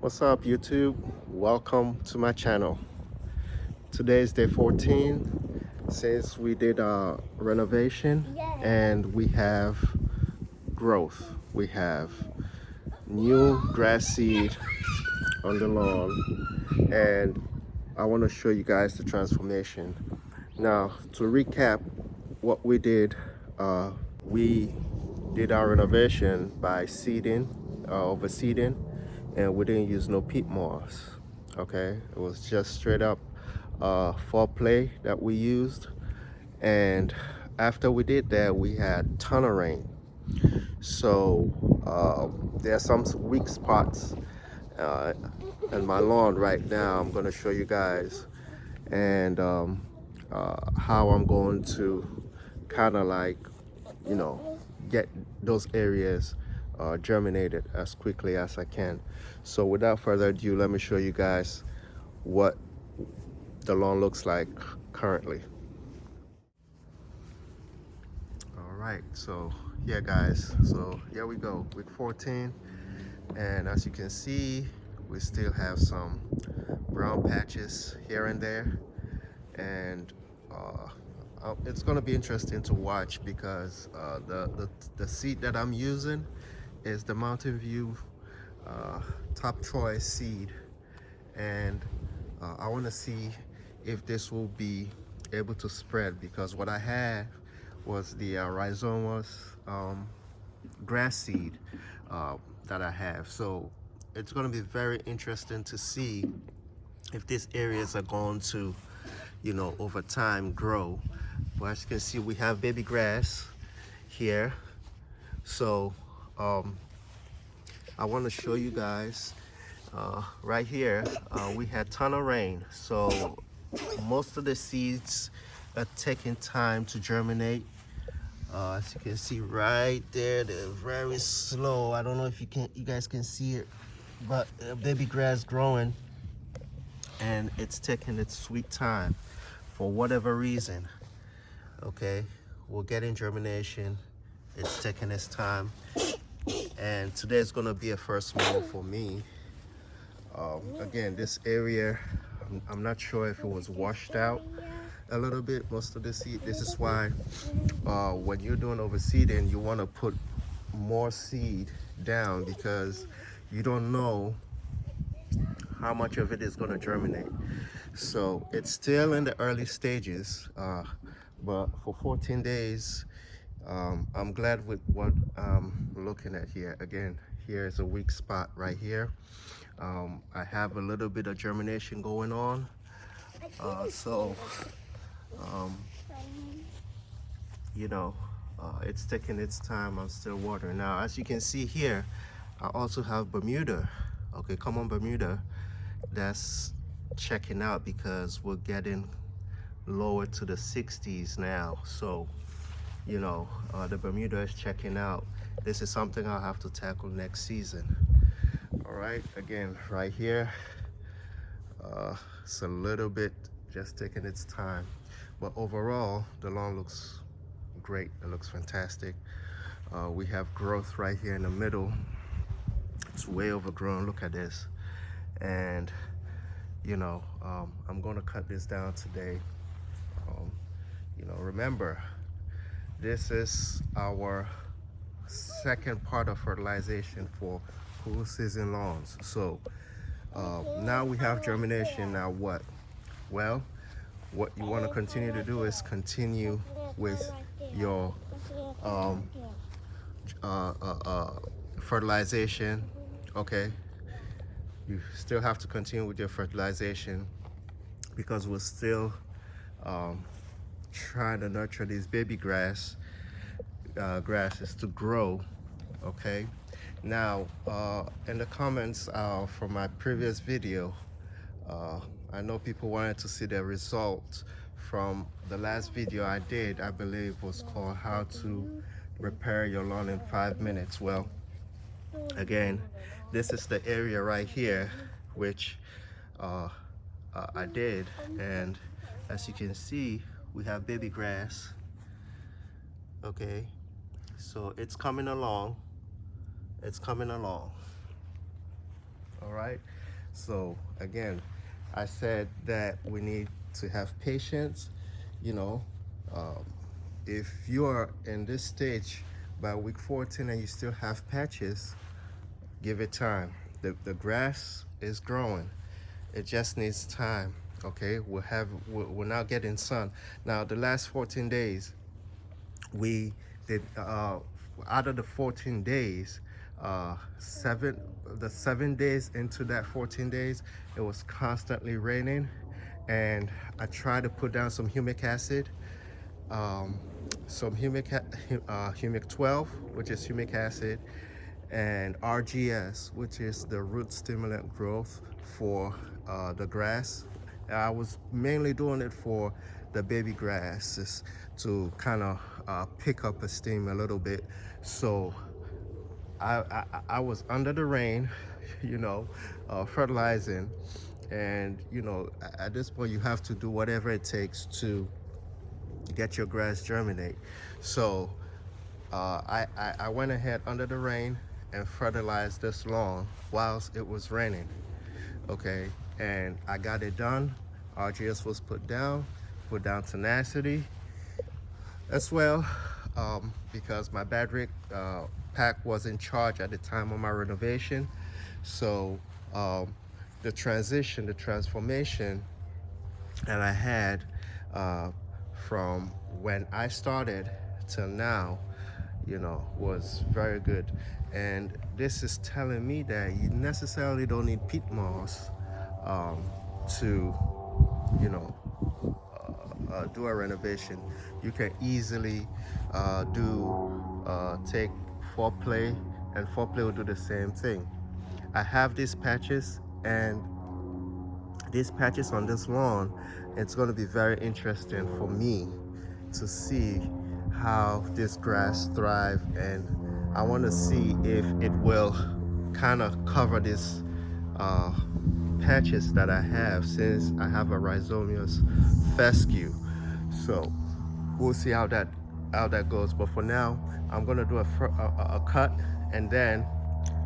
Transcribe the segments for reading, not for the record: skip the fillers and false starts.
What's up, YouTube? Welcome to my channel. Today is day 14 since we did our renovation, and we have growth. We have new grass seed on the lawn, and I want to show you guys the transformation. Now, to recap what we did, we did our renovation by seeding, overseeding, and we didn't use no peat moss. Okay, it was just straight up foreplay that we used. And after we did that, we had ton of rain. So there are some weak spots uh, in my lawn right now. I'm going to show you guys, and how I'm going to kind of like, get those areas germinated as quickly as I can. So without further ado, let me show you guys what the lawn looks like currently. All right, so yeah guys, so here we go, week 14, and as you can see, we still have some brown patches here and there, and it's going to be interesting to watch because the seed that I'm using is the Mountain View top choice seed, and I want to see if this will be able to spread, because what I had was the rhizomas grass seed that I have. So it's going to be very interesting to see if these areas are going to, over time grow. But as you can see, we have baby grass here. So I want to show you guys right here. We had ton of rain, so most of the seeds are taking time to germinate. As you can see right there, they're very slow. I don't know if you guys can see it, but baby grass growing, and it's taking its sweet time for whatever reason. Okay, we're getting germination. It's taking its time, and today's gonna be a first mow for me. Again, this area, I'm not sure if it was washed out a little bit, most of the seed. This is why when you're doing overseeding, you want to put more seed down, because you don't know how much of it is going to germinate. So it's still in the early stages, but for 14 days, I'm glad with what I'm looking at here. Again, here is a weak spot right here. I have a little bit of germination going on, so you know, it's taking its time. I'm still watering. Now, as you can see here, I also have Bermuda. Okay, come on, Bermuda. That's checking out because we're getting lower to the 60s now. So, the Bermuda is checking out. This is something I'll have to tackle next season. All right, again, right here, it's a little bit just taking its time. But overall, the lawn looks great. It looks fantastic. We have growth right here in the middle. It's way overgrown. Look at this. And I'm going to cut this down today. Remember, this is our second part of fertilization for cool season lawns. So now we have germination. Now what? Well, what you want to continue to do is continue with your fertilization. Okay, you still have to continue with your fertilization, because we're still trying to nurture these baby grasses to grow. Okay, now in the comments from my previous video, I know people wanted to see the results from the last video I did. I believe was called how to repair your lawn in 5 minutes. Well, again, this is the area right here which I did, and as you can see, we have baby grass. Okay, so it's coming along. All right. right? So again, I said that we need to have patience. You know, um, if you are in this stage by week 14 and you still have patches, give it time. The grass is growing. It just needs time. Okay, we're now getting sun. Now the last 14 days, we did out of the 14 days, seven the 7 days into that 14 days, it was constantly raining, and I tried to put down some humic acid, um, some humic 12, which is humic acid, and RGS, which is the root stimulant growth for the grass. I was mainly doing it for the baby grasses to kind of pick up esteem a little bit. So I was under the rain, you know, fertilizing, and you know, at this point you have to do whatever it takes to get your grass germinate. So I went ahead under the rain and fertilized this lawn whilst it was raining. Okay, and I got it done. RGS was put down tenacity as well, because my battery pack was in charge at the time of my renovation. So the transformation that I had from when I started till now, you know, was very good. And this is telling me that you necessarily don't need peat moss to, you know, do a renovation. You can easily take foreplay, and foreplay will do the same thing. I have these patches, and these patches on this lawn, it's going to be very interesting for me to see how this grass thrive, and I want to see if it will kind of cover this uh, patches that I have, since I have a rhizomius fescue. So we'll see how that goes. But for now, I'm gonna do a cut, and then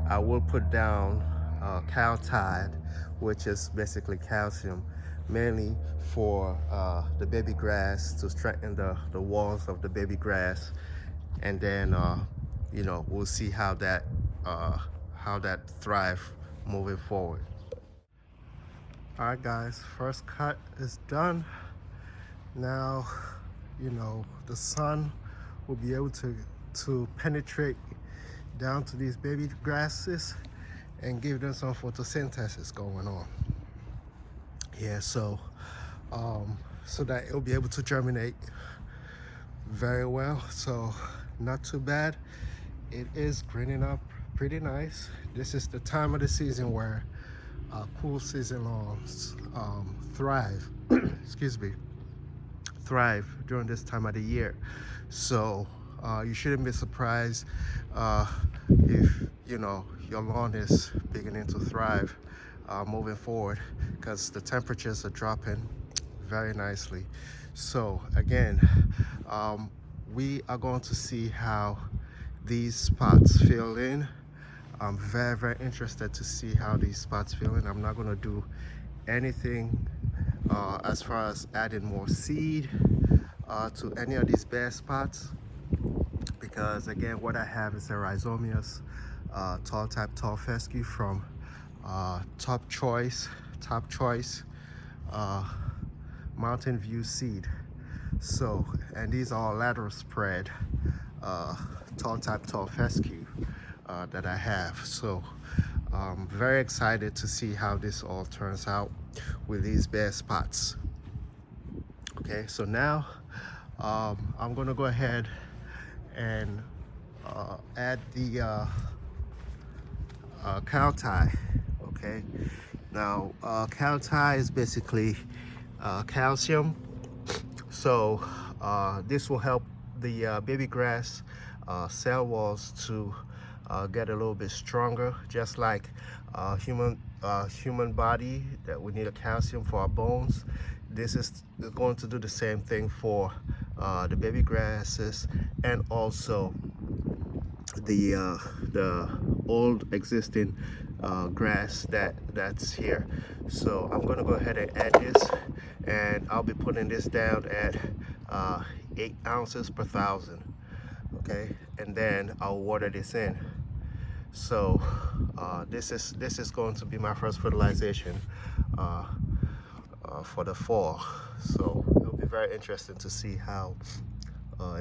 I will put down Kaale, which is basically calcium, mainly for the baby grass, to strengthen the walls of the baby grass. And then you know, we'll see how that thrive moving forward. All right guys, first cut is done. Now, you know, the sun will be able to penetrate down to these baby grasses and give them some photosynthesis going on. Yeah, so that it'll be able to germinate very well. So not too bad. It is greening up pretty nice. This is the time of the season where cool season lawns thrive. Excuse me, thrive during this time of the year. So you shouldn't be surprised if, you know, your lawn is beginning to thrive moving forward, because the temperatures are dropping very nicely. So again, we are going to see how these spots fill in. I'm very interested to see how these spots fill in. I'm not going to do anything as far as adding more seed to any of these bare spots, because again, what I have is a rhizomius tall fescue from top choice Mountain View seed. So, and these are all lateral spread tall fescue that I have. So I'm very excited to see how this all turns out with these bare spots. Okay, so now I'm gonna go ahead and add the Kaale. Okay, now Kaale is basically calcium. So this will help the baby grass cell walls to get a little bit stronger, just like human body, that we need a calcium for our bones. This is going to do the same thing for the baby grasses, and also the old existing grass that's here. So I'm gonna go ahead and add this, and I'll be putting this down at 8 ounces per thousand. Okay, and then I'll water this in. So this is going to be my first fertilization for the fall. So it'll be very interesting to see how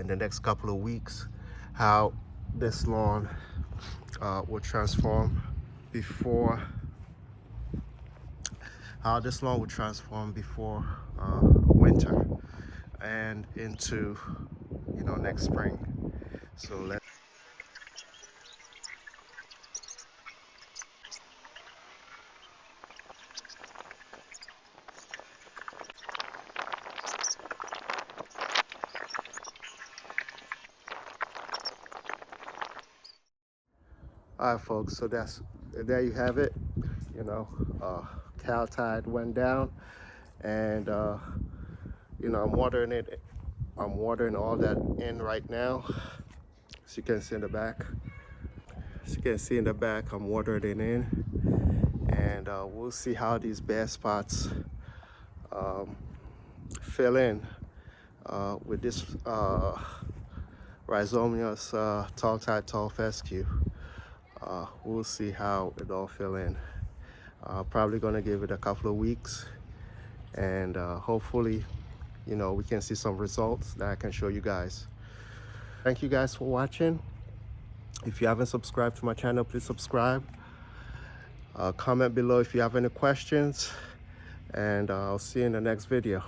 in the next couple of weeks how this lawn will transform before winter and into next spring. So let's all right, folks, so there you have it. Cow tide went down, and I'm watering all that in right now. As you can see in the back, I'm watering it in, and we'll see how these bare spots fill in with this rhizomius tall fescue. We'll see how it all fill in. Probably gonna give it a couple of weeks, and hopefully we can see some results that I can show you guys. Thank you guys for watching. If you haven't subscribed to my channel, please subscribe. Comment below if you have any questions, and I'll see you in the next video.